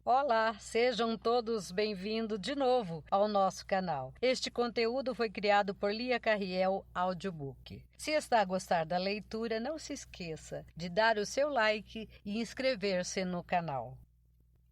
Olá, sejam todos bem-vindos de novo ao nosso canal. Este conteúdo foi criado por Lia Carriel Audiobook. Se está a gostar da leitura, não se esqueça de dar o seu like e inscrever-se no canal.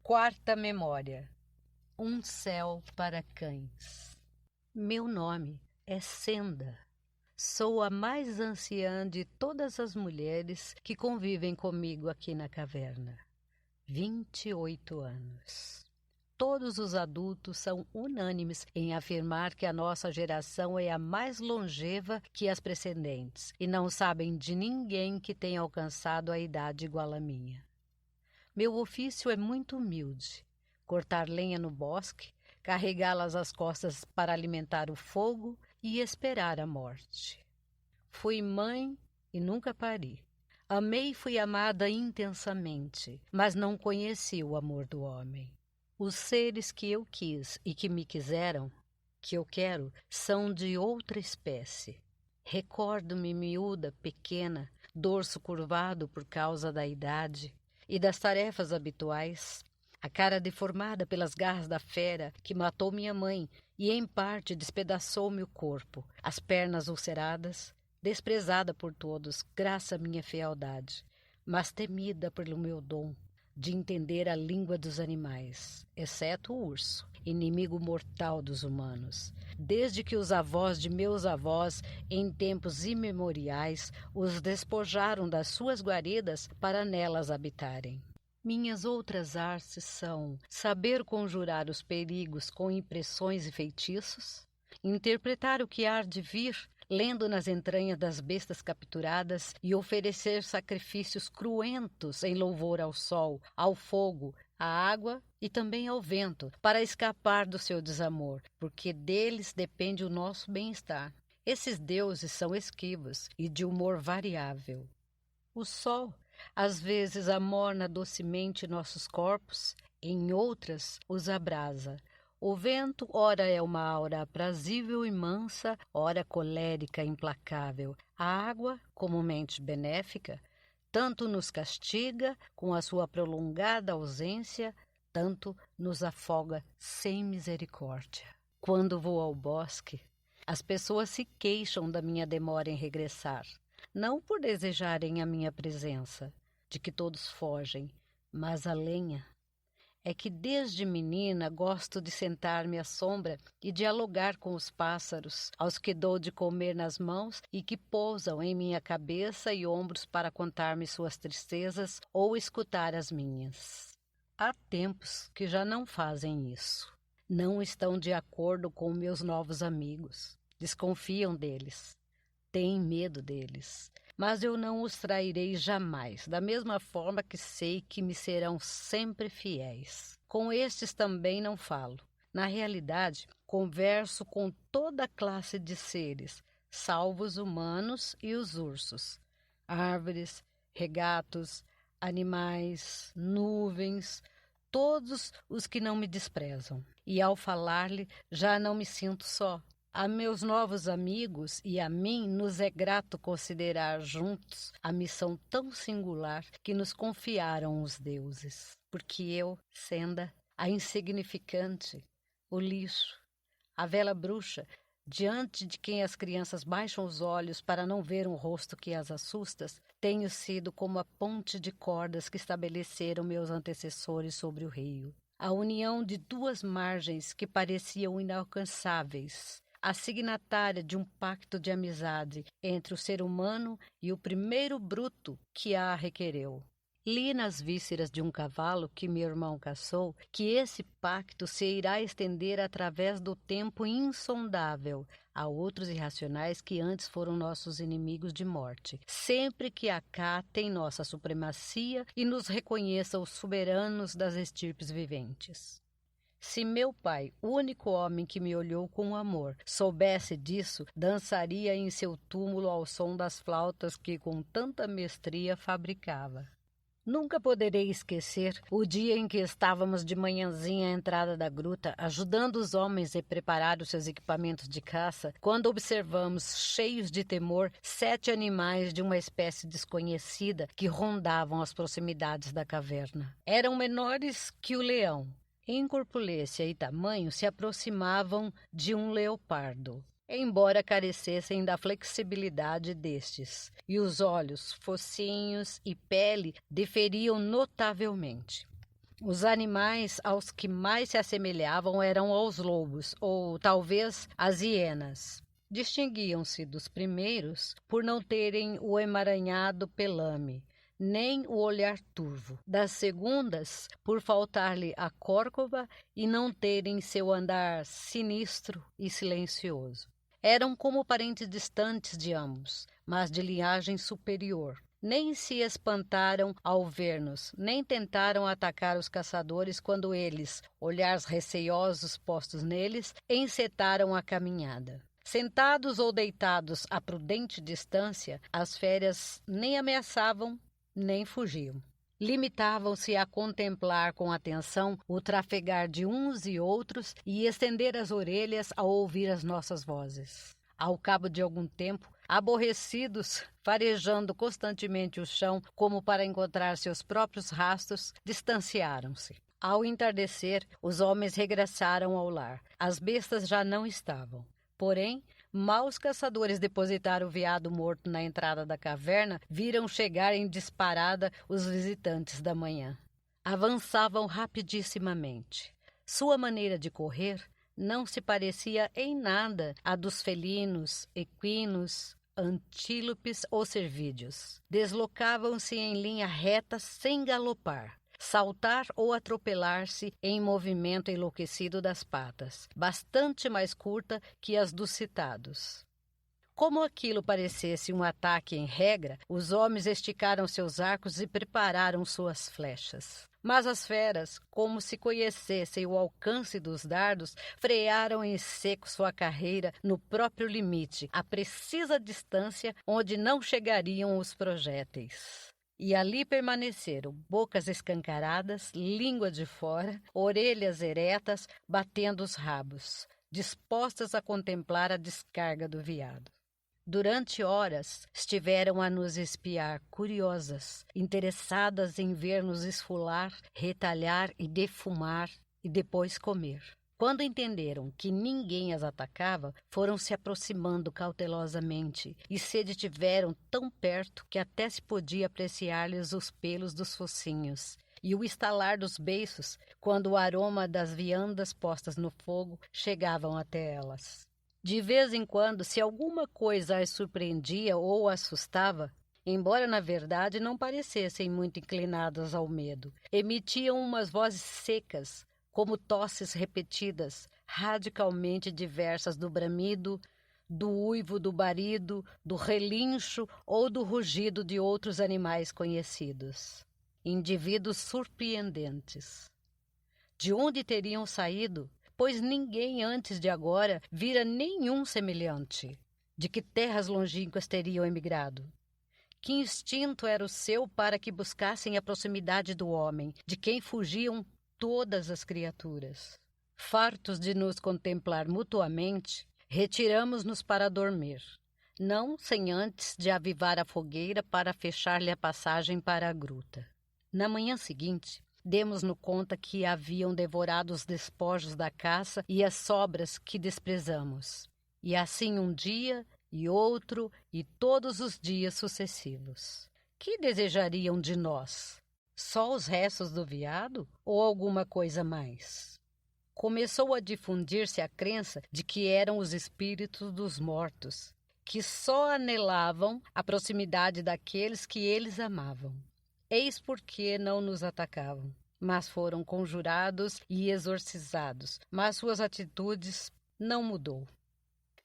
Quarta memória. Um céu para cães. Meu nome é Senda. Sou a mais anciã de todas as mulheres que convivem comigo aqui na caverna. 28 anos. Todos os adultos são unânimes em afirmar que a nossa geração é a mais longeva que as precedentes e não sabem de ninguém que tenha alcançado a idade igual à minha. Meu ofício é muito humilde: cortar lenha no bosque, carregá-las às costas para alimentar o fogo e esperar a morte. Fui mãe e nunca pari. Amei e fui amada intensamente, mas não conheci o amor do homem. Os seres que eu quis e que me quiseram, que eu quero, são de outra espécie. Recordo-me miúda, pequena, dorso curvado por causa da idade e das tarefas habituais, a cara deformada pelas garras da fera que matou minha mãe e, em parte, despedaçou-me o corpo, as pernas ulceradas, desprezada por todos, graças à minha fealdade, mas temida pelo meu dom de entender a língua dos animais, exceto o urso, inimigo mortal dos humanos, desde que os avós de meus avós, em tempos imemoriais, os despojaram das suas guaridas para nelas habitarem. Minhas outras artes são saber conjurar os perigos com impressões e feitiços, interpretar o que há de vir, lendo nas entranhas das bestas capturadas, e oferecer sacrifícios cruentos em louvor ao sol, ao fogo, à água e também ao vento, para escapar do seu desamor, porque deles depende o nosso bem-estar. Esses deuses são esquivos e de humor variável. O sol, às vezes, amorna docemente nossos corpos, em outras os abrasa. O vento, ora é uma aura aprazível e mansa, ora colérica e implacável. A água, comumente benéfica, tanto nos castiga com a sua prolongada ausência, tanto nos afoga sem misericórdia. Quando vou ao bosque, as pessoas se queixam da minha demora em regressar, não por desejarem a minha presença, de que todos fogem, mas a lenha. É que desde menina gosto de sentar-me à sombra e dialogar com os pássaros, aos que dou de comer nas mãos e que pousam em minha cabeça e ombros para contar-me suas tristezas ou escutar as minhas. Há tempos que já não fazem isso. Não estão de acordo com meus novos amigos. Desconfiam deles. Têm medo deles. Mas eu não os trairei jamais, da mesma forma que sei que me serão sempre fiéis. Com estes também não falo. Na realidade, converso com toda classe de seres, salvo os humanos e os ursos. Árvores, regatos, animais, nuvens, todos os que não me desprezam. E ao falar-lhe, já não me sinto só. A meus novos amigos e a mim nos é grato considerar juntos a missão tão singular que nos confiaram os deuses. Porque eu, Senda, a insignificante, o lixo, a velha bruxa, diante de quem as crianças baixam os olhos para não ver um rosto que as assusta, tenho sido como a ponte de cordas que estabeleceram meus antecessores sobre o rio. A união de duas margens que pareciam inalcançáveis, a signatária de um pacto de amizade entre o ser humano e o primeiro bruto que a requereu. Li nas vísceras de um cavalo que meu irmão caçou que esse pacto se irá estender através do tempo insondável a outros irracionais que antes foram nossos inimigos de morte, sempre que acatem nossa supremacia e nos reconheçam os soberanos das estirpes viventes. Se meu pai, o único homem que me olhou com amor, soubesse disso, dançaria em seu túmulo ao som das flautas que com tanta mestria fabricava. Nunca poderei esquecer o dia em que estávamos de manhãzinha à entrada da gruta, ajudando os homens a preparar os seus equipamentos de caça, quando observamos, cheios de temor, 7 animais de uma espécie desconhecida que rondavam as proximidades da caverna. Eram menores que o leão. Em corpulência e tamanho, se aproximavam de um leopardo, embora carecessem da flexibilidade destes, e os olhos, focinhos e pele diferiam notavelmente. Os animais aos que mais se assemelhavam eram aos lobos, ou talvez às hienas. Distinguiam-se dos primeiros por não terem o emaranhado pelame, nem o olhar turvo. Das segundas, por faltar-lhe a córcova e não terem seu andar sinistro e silencioso. Eram como parentes distantes de ambos, mas de linhagem superior. Nem se espantaram ao ver-nos, nem tentaram atacar os caçadores quando eles, olhares receiosos postos neles, encetaram a caminhada. Sentados ou deitados a prudente distância, as férias nem ameaçavam, nem fugiam. Limitavam-se a contemplar com atenção o trafegar de uns e outros e estender as orelhas ao ouvir as nossas vozes. Ao cabo de algum tempo, aborrecidos, farejando constantemente o chão como para encontrar seus próprios rastros, distanciaram-se. Ao entardecer, os homens regressaram ao lar. As bestas já não estavam. Porém, mal os caçadores depositaram o veado morto na entrada da caverna, viram chegar em disparada os visitantes da manhã. Avançavam rapidissimamente. Sua maneira de correr não se parecia em nada à dos felinos, equinos, antílopes ou cervídeos. Deslocavam-se em linha reta sem galopar. Saltar ou atropelar-se em movimento enlouquecido das patas, bastante mais curta que as dos citados. Como aquilo parecesse um ataque em regra, os homens esticaram seus arcos e prepararam suas flechas. Mas as feras, como se conhecessem o alcance dos dardos, frearam em seco sua carreira no próprio limite, a precisa distância onde não chegariam os projéteis. E ali permaneceram, bocas escancaradas, língua de fora, orelhas eretas, batendo os rabos, dispostas a contemplar a descarga do veado. Durante horas estiveram a nos espiar, curiosas, interessadas em ver-nos esfolar, retalhar e defumar, e depois comer. Quando entenderam que ninguém as atacava, foram se aproximando cautelosamente e se detiveram tão perto que até se podia apreciar-lhes os pelos dos focinhos e o estalar dos beiços quando o aroma das viandas postas no fogo chegavam até elas. De vez em quando, se alguma coisa as surpreendia ou assustava, embora na verdade não parecessem muito inclinadas ao medo, emitiam umas vozes secas, como tosses repetidas, radicalmente diversas do bramido, do uivo do barido, do relincho ou do rugido de outros animais conhecidos. Indivíduos surpreendentes. De onde teriam saído? Pois ninguém antes de agora vira nenhum semelhante. De que terras longínquas teriam emigrado? Que instinto era o seu para que buscassem a proximidade do homem, de quem fugiam todas as criaturas? Fartos de nos contemplar mutuamente, retiramos-nos para dormir, não sem antes de avivar a fogueira para fechar-lhe a passagem para a gruta. Na manhã seguinte, demos-nos conta que haviam devorado os despojos da caça e as sobras que desprezamos. E assim um dia e outro e todos os dias sucessivos. Que desejariam de nós? Só os restos do veado ou alguma coisa mais? Começou a difundir-se a crença de que eram os espíritos dos mortos, que só anelavam a proximidade daqueles que eles amavam. Eis porque não nos atacavam, mas foram conjurados e exorcizados, mas suas atitudes não mudou.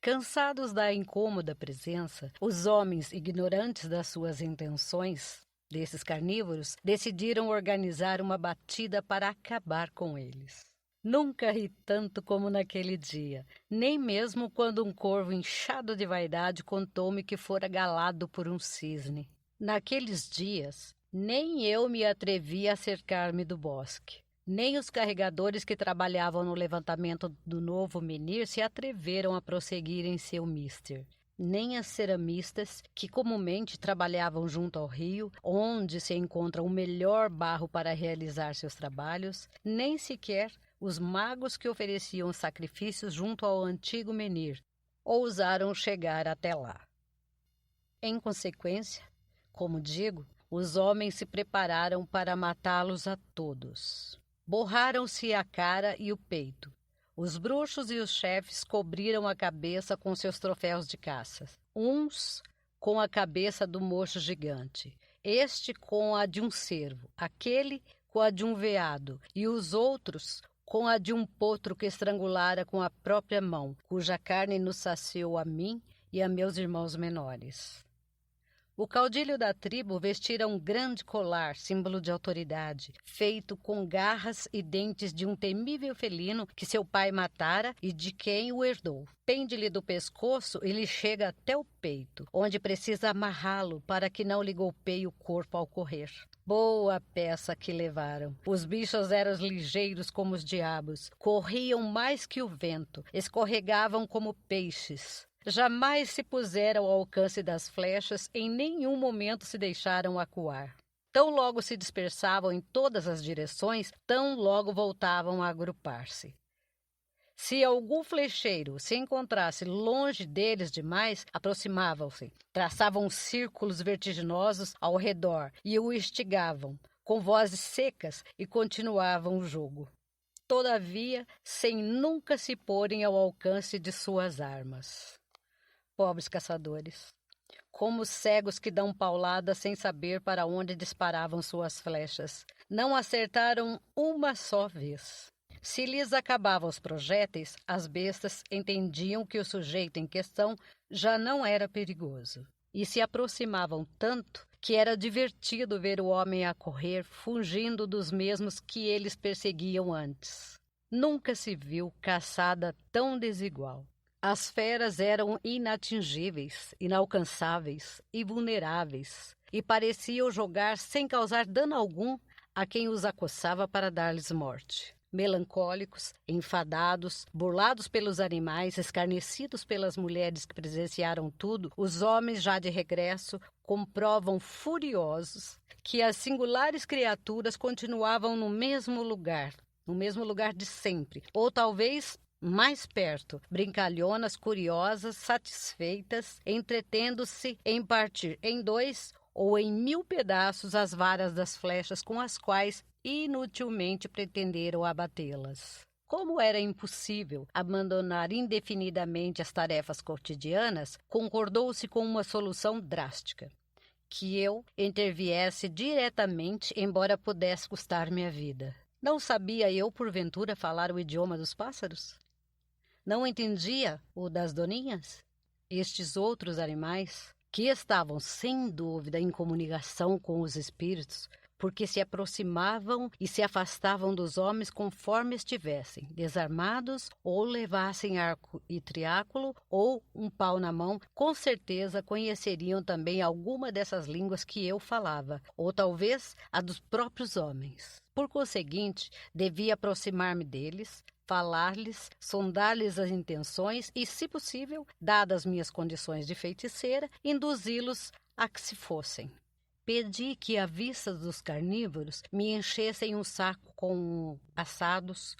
Cansados da incômoda presença, os homens, ignorantes das suas intenções, desses carnívoros, decidiram organizar uma batida para acabar com eles. Nunca ri tanto como naquele dia, nem mesmo quando um corvo inchado de vaidade contou-me que fora galado por um cisne. Naqueles dias, Nem eu me atrevi a cercar-me do bosque. Nem os carregadores que trabalhavam no levantamento do novo menir se atreveram a prosseguir em seu mister. Nem as ceramistas, que comumente trabalhavam junto ao rio, onde se encontra o melhor barro para realizar seus trabalhos, nem sequer os magos que ofereciam sacrifícios junto ao antigo menir, ousaram chegar até lá. Em consequência, como digo, os homens se prepararam para matá-los a todos. Borraram-se a cara e o peito. Os bruxos e os chefes cobriram a cabeça com seus troféus de caça. Uns com a cabeça do mocho gigante, este com a de um cervo, aquele com a de um veado, e os outros com a de um potro que estrangulara com a própria mão, cuja carne nos saciou a mim e a meus irmãos menores. O caudilho da tribo vestira um grande colar, símbolo de autoridade, feito com garras e dentes de um temível felino que seu pai matara e de quem o herdou. Pende-lhe do pescoço e lhe chega até o peito, onde precisa amarrá-lo para que não lhe golpeie o corpo ao correr. Boa peça que levaram. Os bichos eram ligeiros como os diabos, corriam mais que o vento, escorregavam como peixes. Jamais se puseram ao alcance das flechas, em nenhum momento se deixaram acuar. Tão logo se dispersavam em todas as direções, tão logo voltavam a agrupar-se. Se algum flecheiro se encontrasse longe deles demais, aproximavam-se, traçavam círculos vertiginosos ao redor e o instigavam, com vozes secas, e continuavam o jogo. Todavia, sem nunca se porem ao alcance de suas armas. Pobres caçadores, como cegos que dão paulada sem saber para onde disparavam suas flechas. Não acertaram uma só vez. Se lhes acabavam os projéteis, as bestas entendiam que o sujeito em questão já não era perigoso. E se aproximavam tanto que era divertido ver o homem a correr, fugindo dos mesmos que eles perseguiam antes. Nunca se viu caçada tão desigual. As feras eram inatingíveis, inalcançáveis e vulneráveis, e pareciam jogar sem causar dano algum a quem os acossava para dar-lhes morte. Melancólicos, enfadados, burlados pelos animais, escarnecidos pelas mulheres que presenciaram tudo, os homens já de regresso comprovam furiosos que as singulares criaturas continuavam no mesmo lugar de sempre, ou talvez mais perto, brincalhonas, curiosas, satisfeitas, entretendo-se em partir em 2 ou em 1000 pedaços as varas das flechas com as quais inutilmente pretenderam abatê-las. Como era impossível abandonar indefinidamente as tarefas cotidianas, concordou-se com uma solução drástica: que eu interviesse diretamente, embora pudesse custar-me a vida. Não sabia eu, porventura, falar o idioma dos pássaros? Não entendia o das doninhas? Estes outros animais, que estavam sem dúvida em comunicação com os espíritos, porque se aproximavam e se afastavam dos homens conforme estivessem, desarmados, ou levassem arco e triáculo, ou um pau na mão, com certeza conheceriam também alguma dessas línguas que eu falava, ou talvez a dos próprios homens. Por conseguinte, devia aproximar-me deles, falar-lhes, sondar-lhes as intenções e, se possível, dadas minhas condições de feiticeira, induzi-los a que se fossem. Pedi que, à vista dos carnívoros, me enchessem um saco com assados,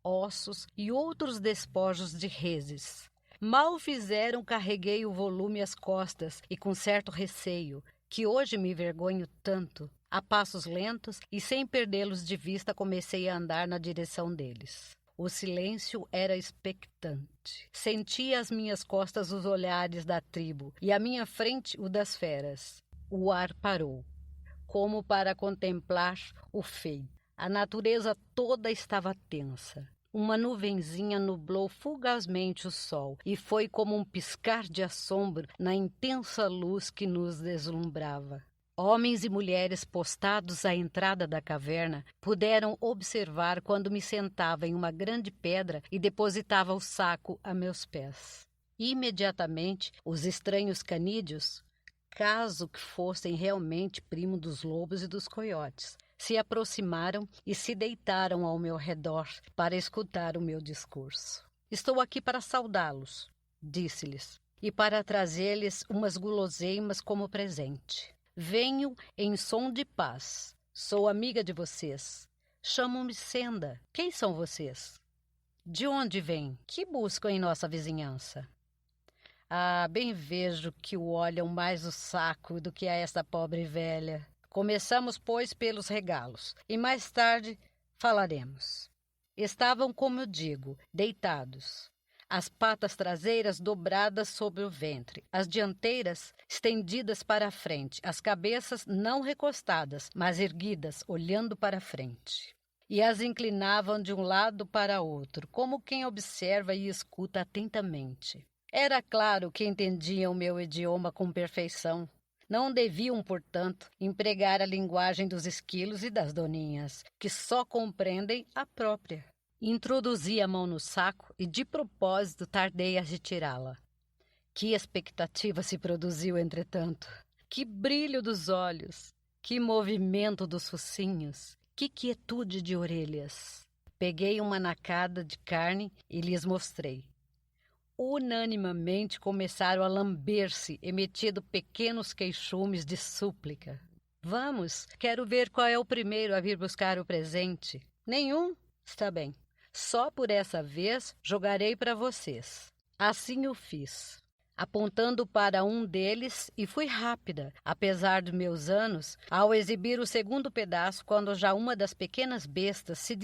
ossos e outros despojos de reses. Mal fizeram, carreguei o volume às costas e com certo receio, que hoje me envergonho tanto, a passos lentos e sem perdê-los de vista comecei a andar na direção deles. O silêncio era expectante. Sentia às minhas costas os olhares da tribo e à minha frente o das feras. O ar parou, como para contemplar o feito. A natureza toda estava tensa. Uma nuvenzinha nublou fugazmente o sol e foi como um piscar de assombro na intensa luz que nos deslumbrava. Homens e mulheres postados à entrada da caverna puderam observar quando me sentava em uma grande pedra e depositava o saco a meus pés. Imediatamente, os estranhos canídeos caso que fossem realmente primo dos lobos e dos coiotes, se aproximaram e se deitaram ao meu redor para escutar o meu discurso. Estou aqui para saudá-los, disse-lhes, e para trazer-lhes umas guloseimas como presente. Venho em som de paz. Sou amiga de vocês. Chamo-me Senda. Quem são vocês? De onde vêm? Que buscam em nossa vizinhança? Ah, bem vejo que o olham mais o saco do que a esta pobre velha. Começamos, pois, pelos regalos, e mais tarde falaremos. Estavam, como eu digo, deitados, as patas traseiras dobradas sobre o ventre, as dianteiras estendidas para a frente, as cabeças não recostadas, mas erguidas, olhando para a frente. E as inclinavam de um lado para outro, como quem observa e escuta atentamente. Era claro que entendiam o meu idioma com perfeição. Não deviam, portanto, empregar a linguagem dos esquilos e das doninhas, que só compreendem a própria. Introduzi a mão no saco e, de propósito, tardei a retirá-la. Que expectativa se produziu, entretanto! Que brilho dos olhos! Que movimento dos focinhos! Que quietude de orelhas! Peguei uma nacada de carne e lhes mostrei. Unanimamente começaram a lamber-se, emitindo pequenos queixumes de súplica. Vamos, quero ver qual é o primeiro a vir buscar o presente. Nenhum? Está bem. Só por essa vez jogarei para vocês. Assim o fiz, apontando para um deles, e fui rápida, apesar de meus anos, ao exibir o segundo pedaço, quando já uma das pequenas bestas se